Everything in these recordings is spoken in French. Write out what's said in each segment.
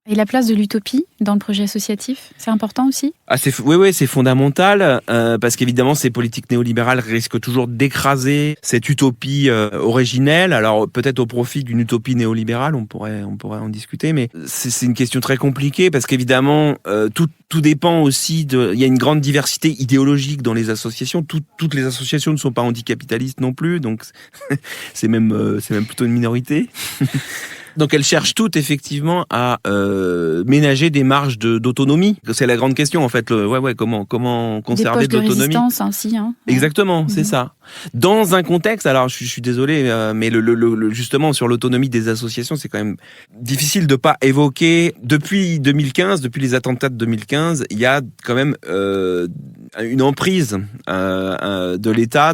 Et la place de l'utopie dans le projet associatif, c'est important aussi ? Oui, c'est fondamental, parce qu'évidemment, ces politiques néolibérales risquent toujours d'écraser cette utopie originelle. Alors, peut-être au profit d'une utopie néolibérale, on pourrait en discuter, mais c'est une question très compliquée, parce qu'évidemment, tout dépend aussi il y a une grande diversité idéologique dans les associations. Toutes les associations ne sont pas anticapitalistes non plus, donc c'est même plutôt une minorité. Donc elles cherchent toutes effectivement à ménager des marges d'autonomie. C'est la grande question en fait. Comment conserver de l'autonomie. Des poches de résistance aussi. Hein. Exactement, c'est ça. Dans un contexte, alors je suis désolé, mais justement sur l'autonomie des associations, c'est quand même difficile de pas évoquer. Depuis 2015, depuis les attentats de 2015, il y a quand même une emprise de l'État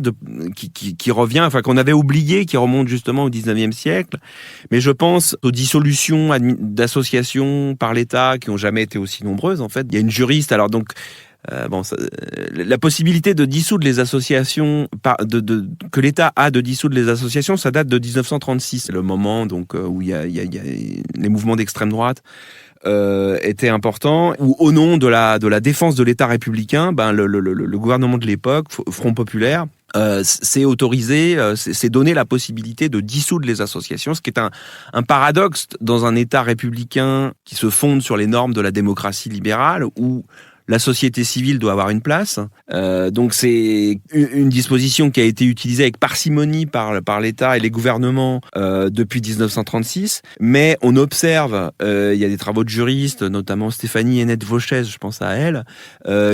qui revient, enfin qu'on avait oublié, qui remonte justement au 19e siècle. Mais je pense aux dissolutions d'associations par l'État qui n'ont jamais été aussi nombreuses. En fait, il y a une juriste. Alors donc. La possibilité de dissoudre les associations, que l'État a de dissoudre les associations, ça date de 1936. C'est le moment donc où il y a les mouvements d'extrême droite étaient importants. Où au nom de la défense de l'État républicain, le gouvernement de l'époque, Front Populaire, c'est autorisé, c'est donné la possibilité de dissoudre les associations, ce qui est un paradoxe dans un État républicain qui se fonde sur les normes de la démocratie libérale, où la société civile doit avoir une place. Donc c'est une disposition qui a été utilisée avec parcimonie par l'État et les gouvernements depuis 1936. Mais on observe, il y a des travaux de juristes, notamment Stéphanie Hennette-Vauchez, je pense à elle,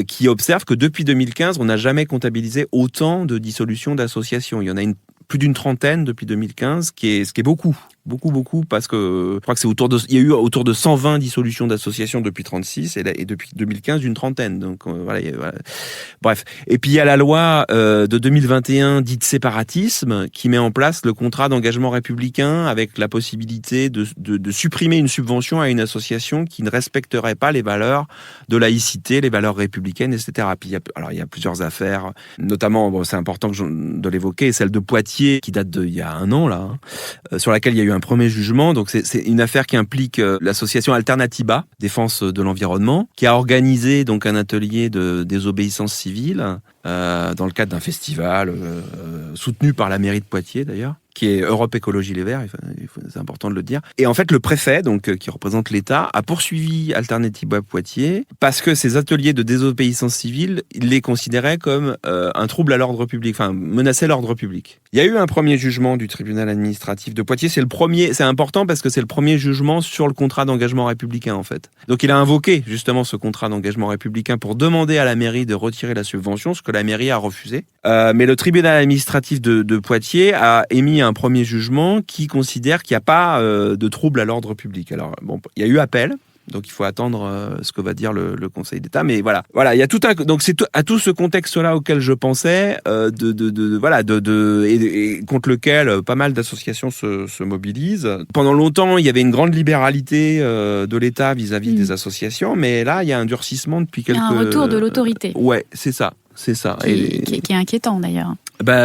qui observent que depuis 2015, on n'a jamais comptabilisé autant de dissolutions d'associations. Il y en a plus d'une trentaine depuis 2015, ce qui est beaucoup. Beaucoup, parce que je crois que il y a eu autour de 120 dissolutions d'associations depuis 36 et depuis 2015 une trentaine. Donc voilà. Bref. Et puis il y a la loi de 2021 dite séparatisme qui met en place le contrat d'engagement républicain avec la possibilité de supprimer une subvention à une association qui ne respecterait pas les valeurs de laïcité, les valeurs républicaines, etc. Puis il y a plusieurs affaires, notamment c'est important de l'évoquer, celle de Poitiers qui date d'il y a un an là, sur laquelle il y a eu un premier jugement. Donc c'est une affaire qui implique l'association Alternatiba, défense de l'environnement, qui a organisé donc un atelier de désobéissance civile dans le cadre d'un festival soutenu par la mairie de Poitiers d'ailleurs, qui est Europe Écologie Les Verts, c'est important de le dire. Et en fait, le préfet, donc qui représente l'État, a poursuivi Alternatiba Poitiers parce que ces ateliers de désobéissance civile, il les considérait comme un trouble à l'ordre public, enfin menaçait l'ordre public. Il y a eu un premier jugement du tribunal administratif de Poitiers. C'est important parce que c'est le premier jugement sur le contrat d'engagement républicain en fait. Donc il a invoqué justement ce contrat d'engagement républicain pour demander à la mairie de retirer la subvention, ce que la mairie a refusé. Mais le tribunal administratif de Poitiers a émis un premier jugement qui considère qu'il n'y a pas de trouble à l'ordre public. Alors bon, il y a eu appel. Donc il faut attendre ce que va dire le Conseil d'État, mais voilà, il y a donc c'est à tout ce contexte-là auquel je pensais, et contre lequel pas mal d'associations se mobilisent. Pendant longtemps, il y avait une grande libéralité de l'État vis-à-vis des associations, mais là, il y a un durcissement depuis quelques. Il y a un retour de l'autorité. Ouais, c'est ça. Qui est inquiétant d'ailleurs.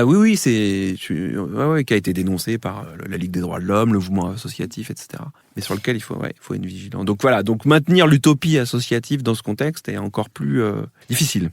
Oui, qui a été dénoncé par la Ligue des droits de l'homme, le mouvement associatif, etc. Mais sur lequel il faut être vigilant. Donc voilà, maintenir l'utopie associative dans ce contexte est encore plus difficile.